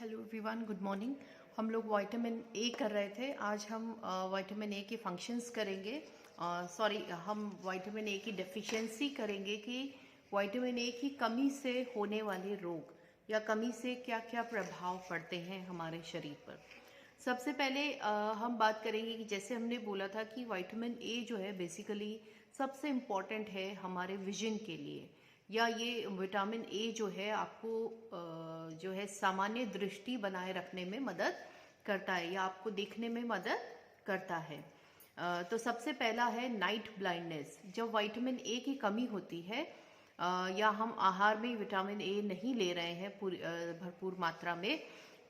Hello everyone, good morning. हम लोग vitamin A कर रहे थे। आज हम विटामिन ए के फंक्शंस करेंगे। हम विटामिन ए की डेफिशिएंसी करेंगे कि विटामिन ए की कमी से होने वाले रोग या कमी से क्या क्या प्रभाव पड़ते हैं हमारे शरीर पर। सबसे पहले हम बात करेंगे कि जैसे हमने बोला था कि विटामिन ए जो है बेसिकली सबसे इम्पॉर्टेंट है हमारे विजन के लिए, या ये विटामिन ए जो है आपको जो है सामान्य दृष्टि बनाए रखने में मदद करता है या आपको देखने में मदद करता है। तो सबसे पहला है नाइट ब्लाइंडनेस। जब विटामिन ए की कमी होती है या हम आहार में विटामिन ए नहीं ले रहे हैं भरपूर मात्रा में,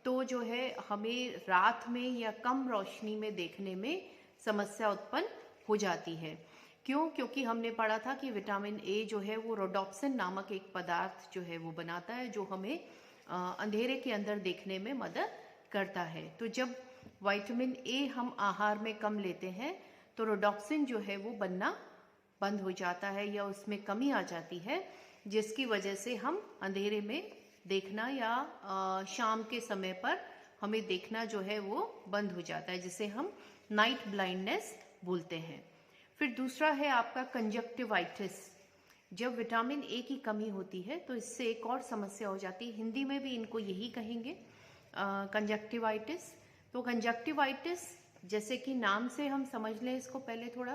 तो जो है हमें रात में या कम रोशनी में देखने में समस्या उत्पन्न हो जाती है। क्यों? क्योंकि हमने पढ़ा था कि विटामिन ए जो है वो रोडोप्सिन नामक एक पदार्थ जो है वो बनाता है, जो हमें अंधेरे के अंदर देखने में मदद करता है। तो जब विटामिन ए हम आहार में कम लेते हैं तो रोडोप्सिन जो है वो बनना बंद हो जाता है या उसमें कमी आ जाती है, जिसकी वजह से हम अंधेरे में देखना या शाम के समय पर हमें देखना जो है वो बंद हो जाता है, जिसे हम नाइट ब्लाइंडनेस बोलते हैं। फिर दूसरा है आपका कंजक्टिवाइटिस। जब विटामिन ए की कमी होती है तो इससे एक और समस्या हो जाती है, हिंदी में भी इनको यही कहेंगे कंजक्टिवाइटिस। तो कंजक्टिवाइटिस जैसे कि नाम से हम समझ लें इसको पहले थोड़ा।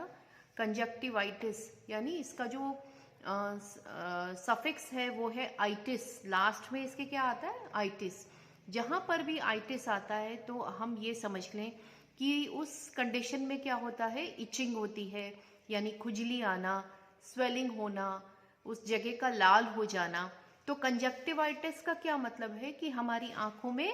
कंजक्टिवाइटिस यानी इसका जो सफिक्स है वो है आइटिस। लास्ट में इसके क्या आता है? आइटिस। जहाँ पर भी आइटिस आता है तो हम ये समझ लें कि उस कंडीशन में क्या होता है, इचिंग होती है, यानी खुजली आना, स्वेलिंग होना, उस जगह का लाल हो जाना। तो कंजक्टिवाइटिस का क्या मतलब है कि हमारी आंखों में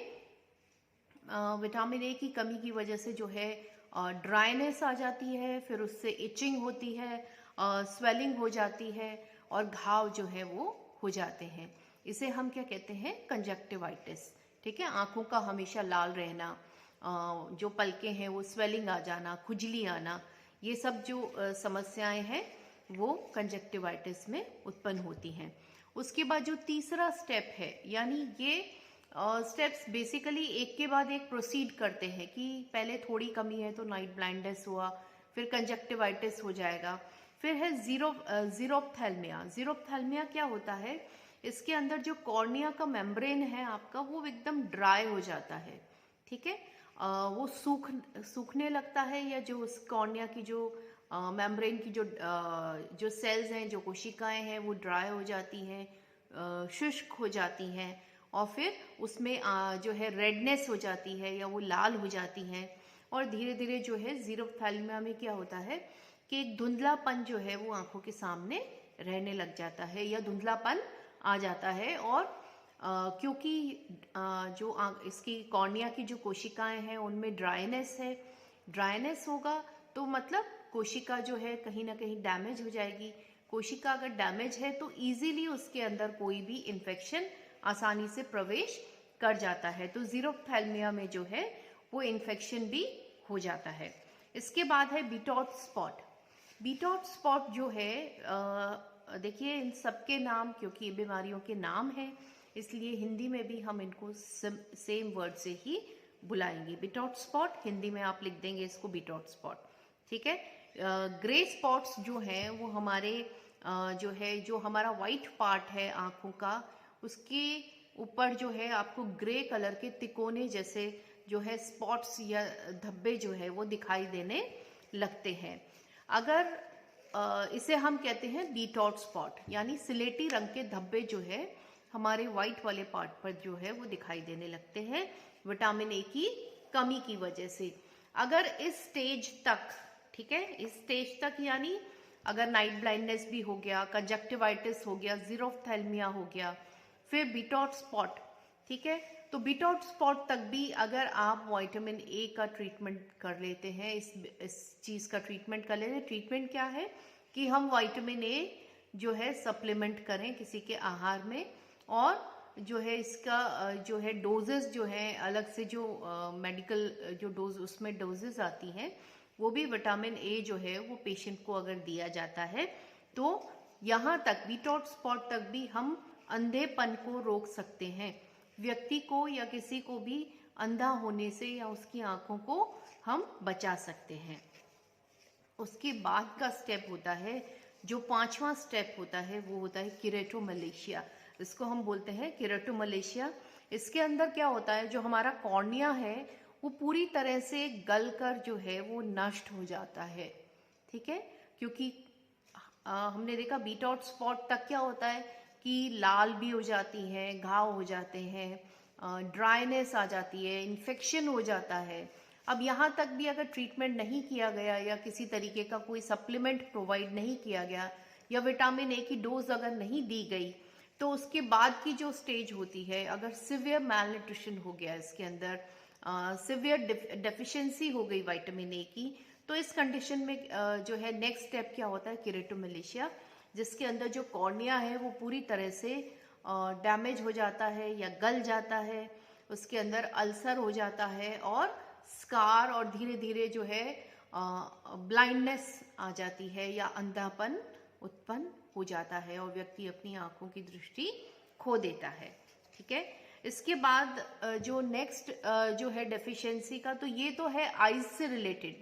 विटामिन ए की कमी की वजह से जो है ड्राइनेस आ जाती है, फिर उससे इचिंग होती है, स्वेलिंग हो जाती है और घाव जो है वो हो जाते हैं। इसे हम क्या कहते हैं? कंजक्टिवाइटिस। ठीक है, आंखों का हमेशा लाल रहना, जो पलकें हैं वो स्वेलिंग आ जाना, खुजली आना, ये सब जो समस्याएं हैं वो कंजक्टिवाइटिस में उत्पन्न होती हैं। उसके बाद जो तीसरा स्टेप है, यानी ये स्टेप्स बेसिकली एक के बाद एक प्रोसीड करते हैं कि पहले थोड़ी कमी है तो नाइट ब्लाइंडनेस हुआ, फिर कंजक्टिवाइटिस हो जाएगा, फिर है जीरोप्थेल्मिया। जीरोप्थेल्मिया क्या होता है? इसके अंदर जो कॉर्निया का मेम्ब्रेन है आपका वो एकदम ड्राई हो जाता है। ठीक है, वो सूखने लगता है, या जो उस कॉर्निया की जो मेम्ब्रेन की जो सेल्स हैं, जो कोशिकाएं हैं, वो ड्राई हो जाती हैं, शुष्क हो जाती हैं, और फिर उसमें जो है रेडनेस हो जाती है या वो लाल हो जाती हैं। और धीरे धीरे जो है जीरोप्थेल्मिया में क्या होता है कि एक धुंधलापन जो है वो आंखों के सामने रहने लग जाता है या धुंधलापन आ जाता है। और क्योंकि जो इसकी कॉर्निया की जो कोशिकाएं हैं उनमें ड्राइनेस है, ड्राइनेस होगा तो मतलब कोशिका जो है कहीं ना कहीं डैमेज हो जाएगी। कोशिका अगर डैमेज है तो इजीली उसके अंदर कोई भी इन्फेक्शन आसानी से प्रवेश कर जाता है, तो जीरोप्थेल्मिया में जो है वो इन्फेक्शन भी हो जाता है। इसके बाद है बिटॉट स्पॉट। बिटॉट स्पॉट जो है देखिए इन सबके नाम, क्योंकि ये बीमारियों के नाम हैं, इसलिए हिंदी में भी हम इनको सेम वर्ड से ही बुलाएंगे। बिटॉट स्पॉट हिंदी में आप लिख देंगे इसको बिटॉट स्पॉट। ठीक है, ग्रे स्पॉट्स जो हैं वो हमारे जो हमारा वाइट पार्ट है आंखों का, उसके ऊपर जो है आपको ग्रे कलर के तिकोने जैसे जो है स्पॉट्स या धब्बे जो है वो दिखाई देने लगते हैं। अगर इसे हम कहते हैं बीटॉट स्पॉट, यानी सिलेटी रंग के धब्बे जो है हमारे वाइट वाले पार्ट पर जो है वो दिखाई देने लगते हैं विटामिन ए की कमी की वजह से। अगर इस स्टेज तक, ठीक है, इस स्टेज तक यानी अगर नाइट ब्लाइंडनेस भी हो गया, कंजक्टिवाइटिस हो गया, जीरोप्थेल्मिया हो गया, फिर बिटॉट स्पॉट, ठीक है, तो बिटॉट स्पॉट तक भी अगर आप विटामिन ए का ट्रीटमेंट कर लेते हैं, इस चीज का ट्रीटमेंट कर लेते हैं। ट्रीटमेंट क्या है कि हम विटामिन ए जो है सप्लीमेंट करें किसी के आहार में, और जो है इसका जो है डोजेस जो है अलग से जो मेडिकल जो डोज उसमें डोजेस आती हैं, वो भी विटामिन ए जो है वो पेशेंट को अगर दिया जाता है तो यहाँ तक बिटॉट स्पॉट तक भी हम अंधेपन को रोक सकते हैं। व्यक्ति को या किसी को भी अंधा होने से या उसकी आंखों को हम बचा सकते हैं। उसके बाद का स्टेप होता है, जो 5वां स्टेप होता है, वो होता है केरेटोमलेशिया। इसको हम बोलते हैं केरेटोमलेशिया। इसके अंदर क्या होता है, जो हमारा कॉर्निया है वो पूरी तरह से गल कर जो है वो नष्ट हो जाता है। ठीक है, क्योंकि हमने देखा बीट आउट स्पॉट तक क्या होता है कि लाल भी हो जाती हैं, घाव हो जाते हैं, ड्राइनेस आ जाती है, इन्फेक्शन हो जाता है। अब यहाँ तक भी अगर ट्रीटमेंट नहीं किया गया या किसी तरीके का कोई सप्लीमेंट प्रोवाइड नहीं किया गया या विटामिन ए की डोज अगर नहीं दी गई, तो उसके बाद की जो स्टेज होती है, अगर सिवियर मैल न्यूट्रिशन हो गया, इसके अंदर सिवियर डेफिशिएंसी हो गई विटामिन ए की, तो इस कंडीशन में जो है नेक्स्ट स्टेप क्या होता है, केरेटोमलेशिया, जिसके अंदर जो कॉर्निया है वो पूरी तरह से डैमेज हो जाता है या गल जाता है, उसके अंदर अल्सर हो जाता है और स्कार और धीरे धीरे जो है ब्लाइंडनेस आ जाती है या अंधापन उत्पन्न हो जाता है और व्यक्ति अपनी आंखों की दृष्टि खो देता है। ठीक है, इसके बाद जो नेक्स्ट जो है डेफिशिएंसी का, तो ये तो है आईज से रिलेटेड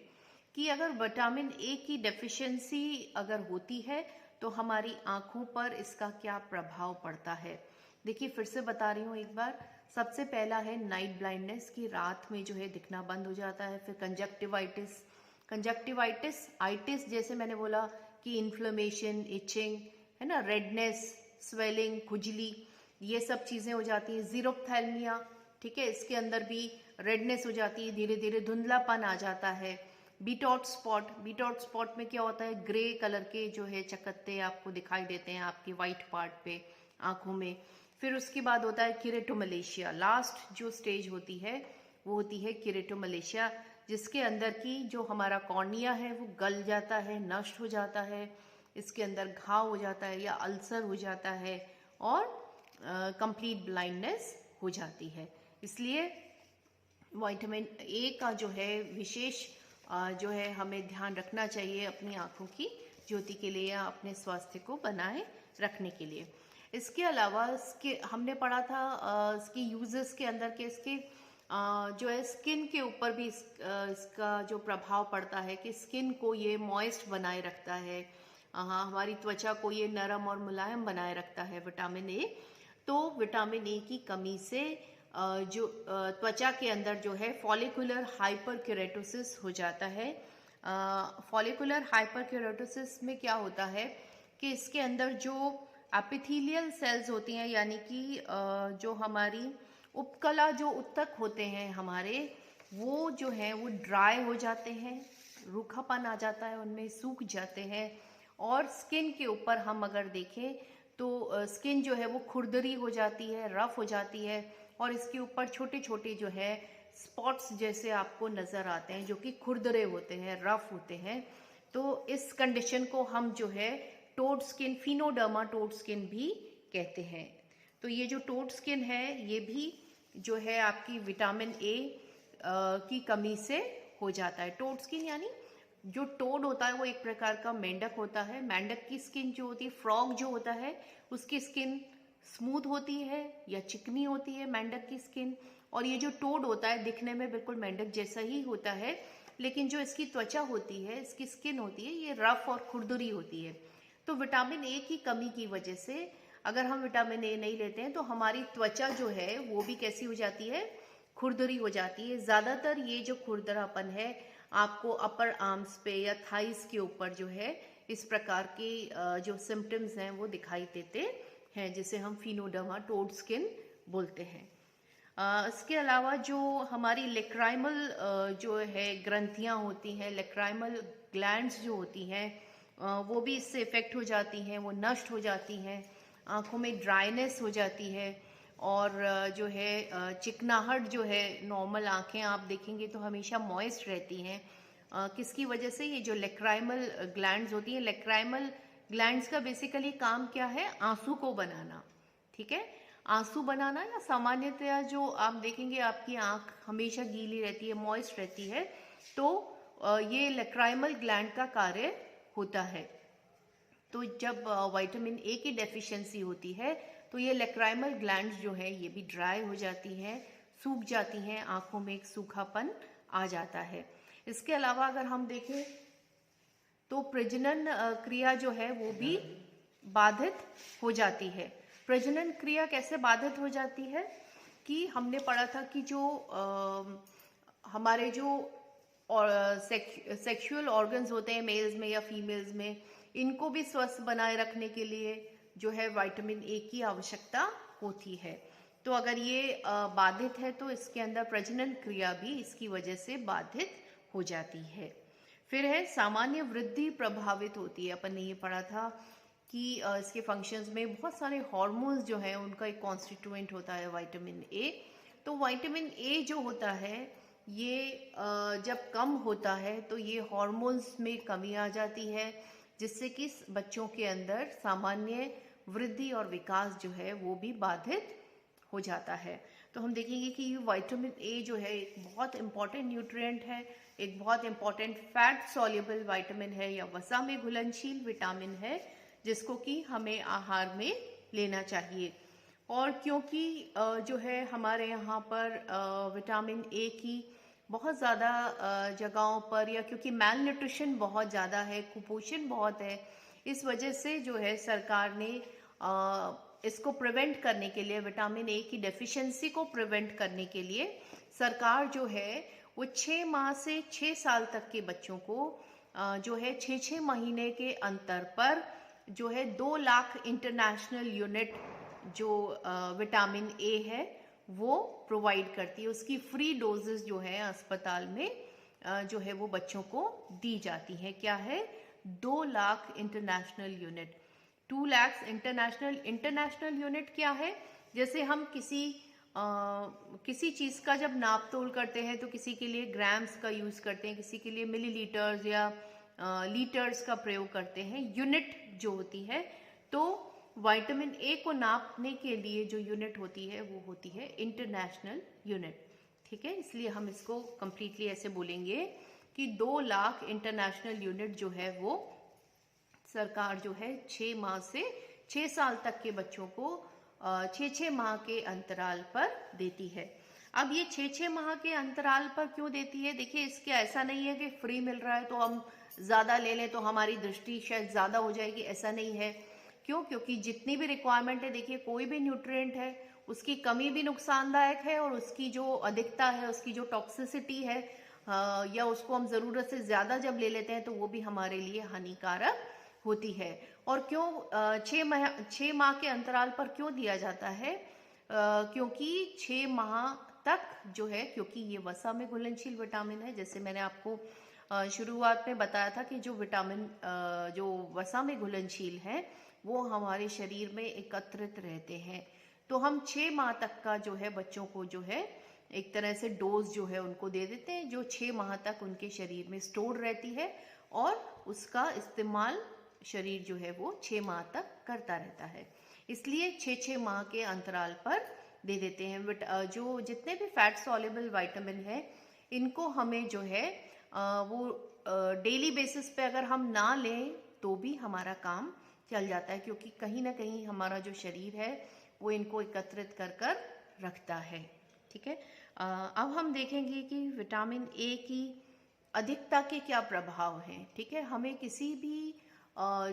कि अगर विटामिन ए की डेफिशिएंसी अगर होती है तो हमारी आंखों पर इसका क्या प्रभाव पड़ता है। देखिए, फिर से बता रही हूँ एक बार। सबसे पहला है नाइट ब्लाइंडनेस, की रात में जो है दिखना बंद हो जाता है। फिर कंजक्टिवाइटिस आइटिस, जैसे मैंने बोला कि इन्फ्लेमेशन, इचिंग है ना, रेडनेस, स्वेलिंग, खुजली, ये सब चीजें हो जाती हैं। जीरोप्थेल्मिया, ठीक है, इसके अंदर भी रेडनेस हो जाती है, धीरे धीरे धुंधलापन आ जाता है। बीट आउट स्पॉट में क्या होता है, ग्रे कलर के जो है चकत्ते आपको दिखाई देते हैं आपकी व्हाइट पार्ट पे आंखों में। फिर उसके बाद होता है केरेटोमलेशिया। लास्ट जो स्टेज होती है वो होती है केरेटोमलेशिया, जिसके अंदर की जो हमारा कॉर्निया है वो गल जाता है, नष्ट हो जाता है, इसके अंदर घाव हो जाता है या अल्सर हो जाता है और कंप्लीट ब्लाइंडनेस हो जाती है। इसलिए विटामिन ए का जो है विशेष जो है हमें ध्यान रखना चाहिए अपनी आंखों की ज्योति के लिए या अपने स्वास्थ्य को बनाए रखने के लिए। इसके अलावा इसके हमने पढ़ा था इसके यूजेस के अंदर के इसके जो है स्किन के ऊपर भी इसका जो प्रभाव पड़ता है कि स्किन को ये मॉइस्ट बनाए रखता है, हमारी त्वचा को ये नरम और मुलायम बनाए रखता है विटामिन ए। तो विटामिन ए की कमी से जो त्वचा के अंदर जो है फॉलिकुलर हाइपरकेरेटोसिस हो जाता है। फॉलिकुलर हाइपरकेरेटोसिस में क्या होता है कि इसके अंदर जो एपिथेलियल सेल्स होती हैं, यानी कि जो हमारी उपकला जो उत्तक होते हैं हमारे, वो जो है वो ड्राई हो जाते हैं, रूखापन आ जाता है, उनमें सूख जाते हैं। और स्किन के ऊपर हम अगर देखें तो स्किन जो है वो खुरदरी हो जाती है, रफ हो जाती है और इसके ऊपर छोटे छोटे जो है स्पॉट्स जैसे आपको नजर आते हैं, जो कि खुरदरे होते हैं, रफ होते हैं। तो इस कंडीशन को हम जो है टोड स्किन, फिनोडर्मा टोड स्किन भी कहते हैं। तो ये जो टोड स्किन है ये भी जो है आपकी विटामिन ए की कमी से हो जाता है। टोड स्किन यानी जो टोड होता है वो एक प्रकार का मेंढक होता है। मेंढक की स्किन जो होती है, फ्रॉग जो होता है उसकी स्किन स्मूथ होती है या चिकनी होती है मेंढक की स्किन, और ये जो टोड होता है दिखने में बिल्कुल मेंढक जैसा ही होता है, लेकिन जो इसकी त्वचा होती है, इसकी स्किन होती है, ये रफ और खुरदुरी होती है। तो विटामिन ए की कमी की वजह से अगर हम विटामिन ए नहीं लेते हैं तो हमारी त्वचा जो है वो भी कैसी हो जाती है, खुरदुरी हो जाती है। ज्यादातर ये जो खुरदरापन है आपको अपर आर्म्स पे या थाइस के ऊपर जो है इस प्रकार के जो सिम्टम्स हैं वो दिखाई देते हैं, जिसे हम फिनोडर्मा टोड स्किन बोलते हैं। इसके अलावा जो हमारी लेक्राइमल जो है ग्रंथियां होती हैं, लेक्राइमल ग्लैंड्स जो होती हैं वो भी इससे इफेक्ट हो जाती हैं, वो नष्ट हो जाती हैं, आंखों में ड्राइनेस हो जाती है और जो है चिकनाहट जो है, नॉर्मल आंखें आप देखेंगे तो हमेशा मॉइस्ट रहती हैं। किसकी वजह से, ये जो लेक्राइमल ग्लैंड्स होती हैं, लेक्राइमल ग्लैंड्स का बेसिकली काम क्या है, आंसू को बनाना। ठीक है, आंसू बनाना, या सामान्यतया जो आप देखेंगे आपकी आंख हमेशा गीली रहती है, मॉइस्ट रहती है, तो ये लेक्राइमल ग्लैंड का कार्य होता है। तो जब विटामिन ए की डेफिशिएंसी होती है तो ये लैक्राइमल ग्लैंड्स जो है ये भी ड्राई हो जाती हैं, सूख जाती हैं, आंखों में एक सूखापन आ जाता है। इसके अलावा अगर हम देखें तो प्रजनन क्रिया जो है वो भी बाधित हो जाती है। प्रजनन क्रिया कैसे बाधित हो जाती है कि हमने पढ़ा था कि जो हमारे जो सेक्सुअल ऑर्गन्स होते हैं मेल्स में या फीमेल्स में, इनको भी स्वस्थ बनाए रखने के लिए जो है विटामिन ए की आवश्यकता होती है। तो अगर ये बाधित है तो इसके अंदर प्रजनन क्रिया भी इसकी वजह से बाधित हो जाती है। फिर है सामान्य वृद्धि प्रभावित होती है। अपन ने ये पढ़ा था कि इसके फंक्शंस में बहुत सारे हार्मोन्स जो है उनका एक कॉन्स्टिट्यूएंट होता है विटामिन ए। तो विटामिन ए जो होता है ये जब कम होता है तो ये हार्मोन्स में कमी आ जाती है, जिससे कि बच्चों के अंदर सामान्य वृद्धि और विकास जो है वो भी बाधित हो जाता है। तो हम देखेंगे कि विटामिन ए जो है एक बहुत इंपॉर्टेंट न्यूट्रिएंट है, एक बहुत इंपॉर्टेंट फैट सॉल्युबल विटामिन है या वसा में घुलनशील विटामिन है, जिसको कि हमें आहार में लेना चाहिए। और क्योंकि जो है हमारे यहाँ पर विटामिन ए की बहुत ज़्यादा जगहों पर, या क्योंकि मैल न्यूट्रिशन बहुत ज़्यादा है, कुपोषण बहुत है, इस वजह से जो है सरकार ने इसको प्रिवेंट करने के लिए, विटामिन ए की डेफिशिएंसी को प्रिवेंट करने के लिए सरकार जो है वो 6 माह से 6 साल तक के बच्चों को जो है 6-6 महीने के अंतर पर जो है 2 लाख इंटरनेशनल यूनिट जो विटामिन ए है वो प्रोवाइड करती है। उसकी फ्री डोजेस जो है अस्पताल में जो है वो बच्चों को दी जाती है। क्या है? 2 lakh international unit. 2 lakh international unit क्या है? जैसे हम किसी चीज का जब नाप तोल करते हैं तो किसी के लिए ग्राम्स का यूज करते हैं, किसी के लिए मिलीलीटर्स या लीटर्स का प्रयोग करते हैं, यूनिट जो होती है। तो विटामिन ए को नापने के लिए जो यूनिट होती है वो होती है इंटरनेशनल यूनिट। ठीक है, इसलिए हम इसको कंप्लीटली ऐसे बोलेंगे कि 2 लाख इंटरनेशनल यूनिट जो है वो सरकार जो है 6 माह से 6 साल तक के बच्चों को 6-6 माह के अंतराल पर देती है। अब ये 6-6 माह के अंतराल पर क्यों देती है? देखिए, इसके ऐसा नहीं है कि फ्री मिल रहा है तो हम ज्यादा ले लें तो हमारी दृष्टि शायद ज्यादा हो जाएगी, ऐसा नहीं है। क्यों? क्योंकि जितनी भी रिक्वायरमेंट है, देखिए कोई भी न्यूट्रिएंट है उसकी कमी भी नुकसानदायक है और उसकी जो अधिकता है, उसकी जो टॉक्सिसिटी है या उसको हम जरूरत से ज्यादा जब ले लेते हैं तो वो भी हमारे लिए हानिकारक होती है। और क्यों 6 माह के अंतराल पर क्यों दिया जाता है? क्योंकि 6 माह तक जो है, क्योंकि ये वसा में घुलनशील विटामिन है, जैसे मैंने आपको शुरुआत में बताया था कि जो विटामिन जो वसा में घुलनशील है वो हमारे शरीर में एकत्रित रहते हैं। तो हम 6 माह तक का जो है बच्चों को जो है एक तरह से डोज जो है उनको दे देते हैं, जो 6 माह तक उनके शरीर में स्टोर रहती है और उसका इस्तेमाल शरीर जो है वो 6 माह तक करता रहता है। इसलिए 6-6 माह के अंतराल पर दे देते हैं। जो जितने भी फैट सॉल्युबल विटामिन है इनको हमें जो है वो डेली बेसिस पे अगर हम ना लें तो भी हमारा काम चल जाता है, क्योंकि कहीं ना कहीं हमारा जो शरीर है वो इनको एकत्रित कर कर रखता है। ठीक है, अब हम देखेंगे कि विटामिन ए की अधिकता के क्या प्रभाव हैं। ठीक है, हमें किसी भी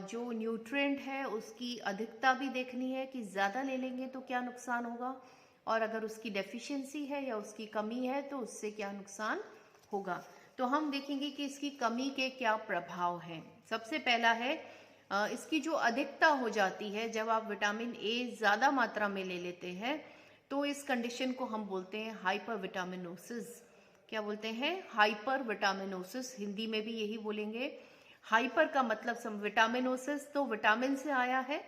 जो न्यूट्रिएंट है उसकी अधिकता भी देखनी है कि ज़्यादा ले लेंगे तो क्या नुकसान होगा, और अगर उसकी डेफिशिएंसी है या उसकी कमी है तो उससे क्या नुकसान होगा। तो हम देखेंगे कि इसकी कमी के क्या प्रभाव हैं। सबसे पहला है इसकी जो अधिकता हो जाती है, जब आप विटामिन ए ज़्यादा मात्रा में ले लेते हैं तो इस कंडीशन को हम बोलते हैं हाइपर विटामिनोसिस। क्या बोलते हैं? Hyper vitaminosis. हिंदी में भी यही बोलेंगे। हाइपर का मतलब विटामिनोसिस तो विटामिन से आया है,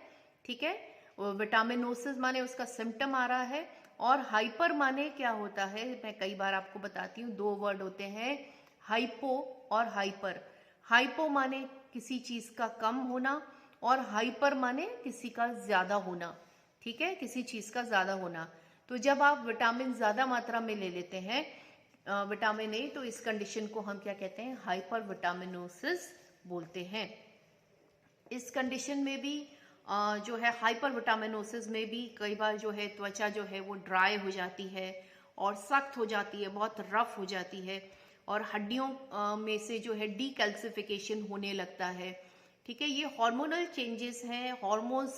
ठीक है, विटामिनोसिस माने उसका सिम्टम आ रहा है, और हाइपर माने क्या होता है, मैं कई बार आपको बताती हूँ, 2 वर्ड होते हैं, हाइपो और हाइपर। हाइपो माने किसी चीज का कम होना और हाइपर माने किसी का ज्यादा होना। ठीक है, किसी चीज का ज्यादा होना। तो जब आप विटामिन ज्यादा मात्रा में ले लेते हैं विटामिन ए, तो इस कंडीशन को हम क्या कहते हैं? हाइपर विटामिनोसिस बोलते हैं। इस कंडीशन में भी जो है हाइपर विटामिनोसिस में भी कई बार जो है त्वचा जो है वो ड्राई हो जाती है और सख्त हो जाती है, बहुत रफ हो जाती है, और हड्डियों में से जो है डीकैल्सिफिकेशन होने लगता है। ठीक है, ये हार्मोनल चेंजेस हैं। हॉर्मोन्स,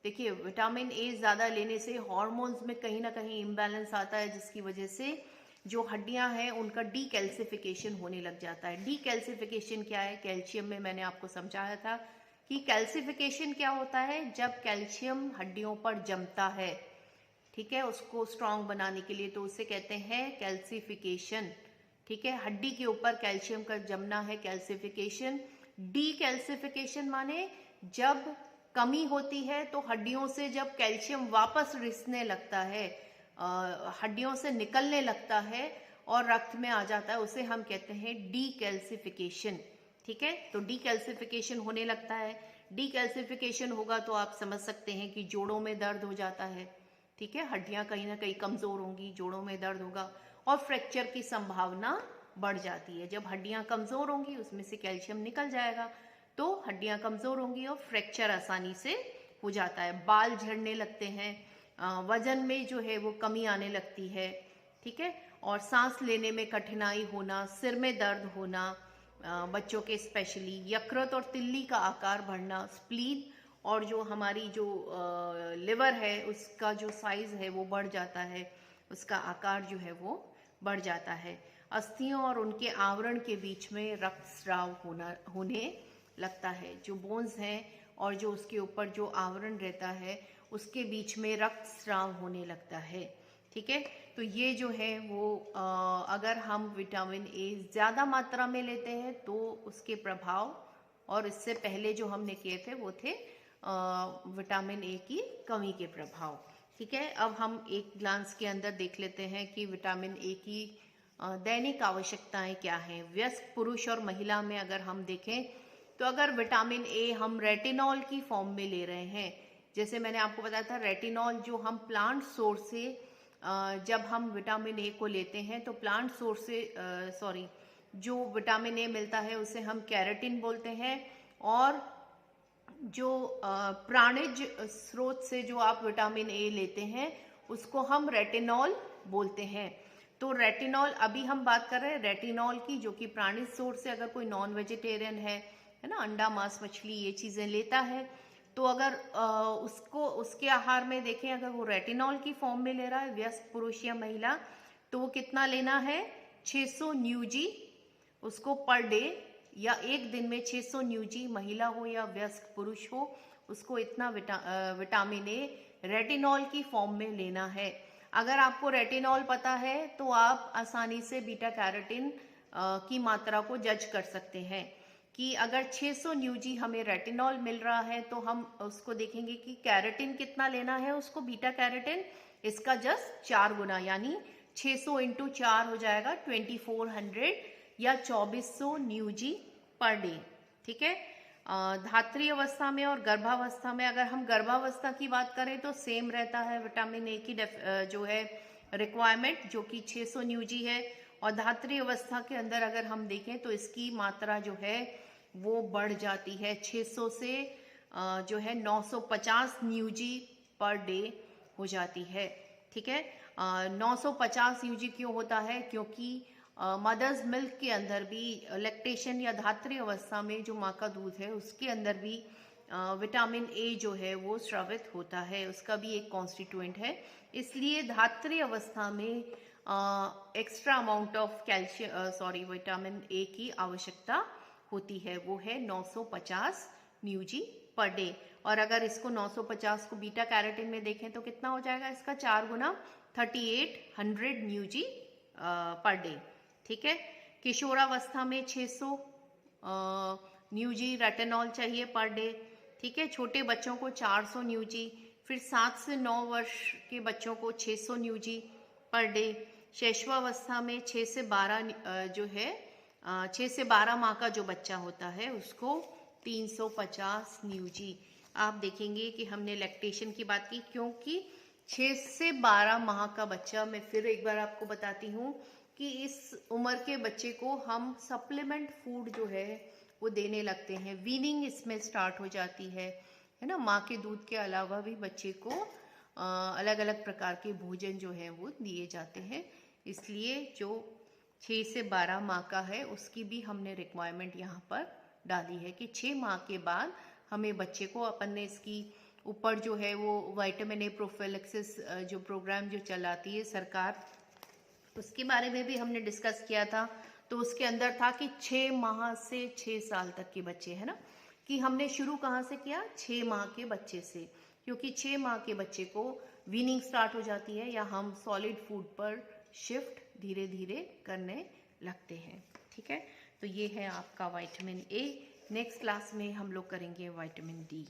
देखिए विटामिन ए ज़्यादा लेने से हॉर्मोन्स में कहीं ना कहीं इम्बैलेंस आता है, जिसकी वजह से जो हड्डियां हैं उनका डीकैल्सिफिकेशन होने लग जाता है। डीकैल्सिफिकेशन क्या है? कैल्शियम में मैंने आपको समझाया था कि कैल्सिफिकेशन क्या होता है, जब कैल्शियम हड्डियों पर जमता है, ठीक है, उसको स्ट्रांग बनाने के लिए, तो उसे कहते हैं कैल्सिफिकेशन। ठीक है, हड्डी के ऊपर कैल्शियम का जमना है कैल्सिफिकेशन। डीकैल्सिफिकेशन माने जब कमी होती है तो हड्डियों से जब कैल्शियम वापस रिसने लगता है, हड्डियों से निकलने लगता है और रक्त में आ जाता है, उसे हम कहते हैं डीकैल्सिफिकेशन। ठीक है, तो डीकैल्सिफिकेशन होने लगता है। डीकैल्सिफिकेशन होगा तो आप समझ सकते हैं कि जोड़ों में दर्द हो जाता है। ठीक है, हड्डियां कहीं ना कहीं कमजोर होंगी, जोड़ों में दर्द होगा और फ्रैक्चर की संभावना बढ़ जाती है। जब हड्डियां कमजोर होंगी, उसमें से कैल्शियम निकल जाएगा, तो हड्डियां कमजोर होंगी और फ्रैक्चर आसानी से हो जाता है। बाल झड़ने लगते हैं, वजन में जो है वो कमी आने लगती है। ठीक है, और सांस लेने में कठिनाई होना, सिर में दर्द होना, बच्चों के स्पेशली, यकृत और तिल्ली का आकार बढ़ना, स्प्लीन और जो हमारी जो लिवर है उसका जो साइज है वो बढ़ जाता है, उसका आकार जो है वो बढ़ जाता है। अस्थियों और उनके आवरण के बीच में रक्तस्राव होने लगता है। जो बोन्स हैं और जो उसके ऊपर जो आवरण रहता है उसके बीच में रक्तस्राव होने लगता है। ठीक है, तो ये जो है वो अगर हम विटामिन ए ज़्यादा मात्रा में लेते हैं तो उसके प्रभाव, और इससे पहले जो हमने किए थे वो थे विटामिन ए की कमी के प्रभाव। ठीक है, अब हम एक ग्लांस के अंदर देख लेते हैं कि विटामिन ए की दैनिक आवश्यकताएं क्या हैं। वयस्क पुरुष और महिला में अगर हम देखें तो अगर विटामिन ए हम रेटिनॉल की फॉर्म में ले रहे हैं, जैसे मैंने आपको बताया था रेटिनॉल जो हम प्लांट सोर्स से जब हम विटामिन ए को लेते हैं तो प्लांट सोर्स से जो विटामिन ए मिलता है उसे हम कैरेटिन बोलते हैं, और जो प्राणिज स्रोत से जो आप विटामिन ए लेते हैं उसको हम रेटिनॉल बोलते हैं। तो रेटिनॉल, अभी हम बात कर रहे हैं रेटिनॉल की, जो कि प्राणिज सोर्स से, अगर कोई नॉन वेजिटेरियन है ना, अंडा मांस मछली ये चीजें लेता है, तो अगर उसको उसके आहार में देखें, अगर वो रेटिनॉल की फॉर्म में ले रहा है वयस्क पुरुष या महिला, तो वो कितना लेना है? 600 न्यूजी उसको पर डे, या एक दिन में 600 न्यूजी, महिला हो या वयस्क पुरुष हो, उसको इतना विटामिन ए रेटिनॉल की फॉर्म में लेना है। अगर आपको रेटिनॉल पता है तो आप आसानी से बीटा कैरोटीन की मात्रा को जज कर सकते हैं कि अगर 600 न्यूजी हमें रेटिनॉल मिल रहा है तो हम उसको देखेंगे कि कैरोटीन कितना लेना है उसको, बीटा कैरोटीन, इसका जस्ट 4 गुना, यानी 600 इंटू 4 हो जाएगा 2400 या 2400 न्यूजी पर डे। ठीक है, धात्री अवस्था में और गर्भावस्था में, अगर हम गर्भावस्था की बात करें तो सेम रहता है विटामिन ए की जो है रिक्वायरमेंट, जो कि 600 न्यूजी है, और धात्री अवस्था के अंदर अगर हम देखें तो इसकी मात्रा जो है वो बढ़ जाती है 600 से जो है 950 न्यूजी पर डे हो जाती है। ठीक है, 950 न्यूजी क्यों होता है? क्योंकि मदर्स मिल्क के अंदर भी, लैक्टेशन या धात्री अवस्था में जो माँ का दूध है उसके अंदर भी विटामिन ए जो है वो स्रावित होता है, उसका भी एक कॉन्स्टिट्यूएंट है। इसलिए धात्री अवस्था में extra amount of calcium vitamin A की आवश्यकता होती है, वो है 950 न्यूजी पर डे। और अगर इसको 950 को बीटा कैरोटीन में देखें तो कितना हो जाएगा इसका 4 गुना, 3800 न्यूजी पर डे। ठीक है, किशोरावस्था में 600 न्यूजी रेटिनॉल चाहिए पर डे। ठीक है, छोटे बच्चों को 400 न्यूजी, फिर 7 से 9 वर्ष के बच्चों को 600 न्यूजी पर डे। शैशवावस्था में 6 से 12 जो है 6 से 12 माह का जो बच्चा होता है उसको 350 न्यूजी। आप देखेंगे कि हमने लैक्टेशन की बात की, क्योंकि 6 से 12 माह का बच्चा, मैं फिर एक बार आपको बताती हूँ कि इस उम्र के बच्चे को हम सप्लीमेंट फूड जो है वो देने लगते हैं, वीनिंग इसमें स्टार्ट हो जाती है है ना। माँ के दूध के अलावा भी बच्चे को अलग अलग प्रकार के भोजन जो है वो दिए जाते हैं। इसलिए जो 6 से 12 माह का है उसकी भी हमने रिक्वायरमेंट यहाँ पर डाली है कि 6 माह के बाद हमें बच्चे को, अपन ने इसकी ऊपर जो है वो विटामिन ए प्रोफिलैक्सिस जो प्रोग्राम जो चलाती है सरकार, उसके बारे में भी हमने डिस्कस किया था। तो उसके अंदर था कि 6 माह से 6 साल तक के बच्चे, है ना, कि हमने शुरू कहाँ से किया, 6 माह के बच्चे से, क्योंकि 6 माह के बच्चे को वीनिंग स्टार्ट हो जाती है या हम सॉलिड फूड पर शिफ्ट धीरे धीरे करने लगते हैं। ठीक है, तो ये है आपका विटामिन ए। नेक्स्ट क्लास में हम लोग करेंगे विटामिन डी।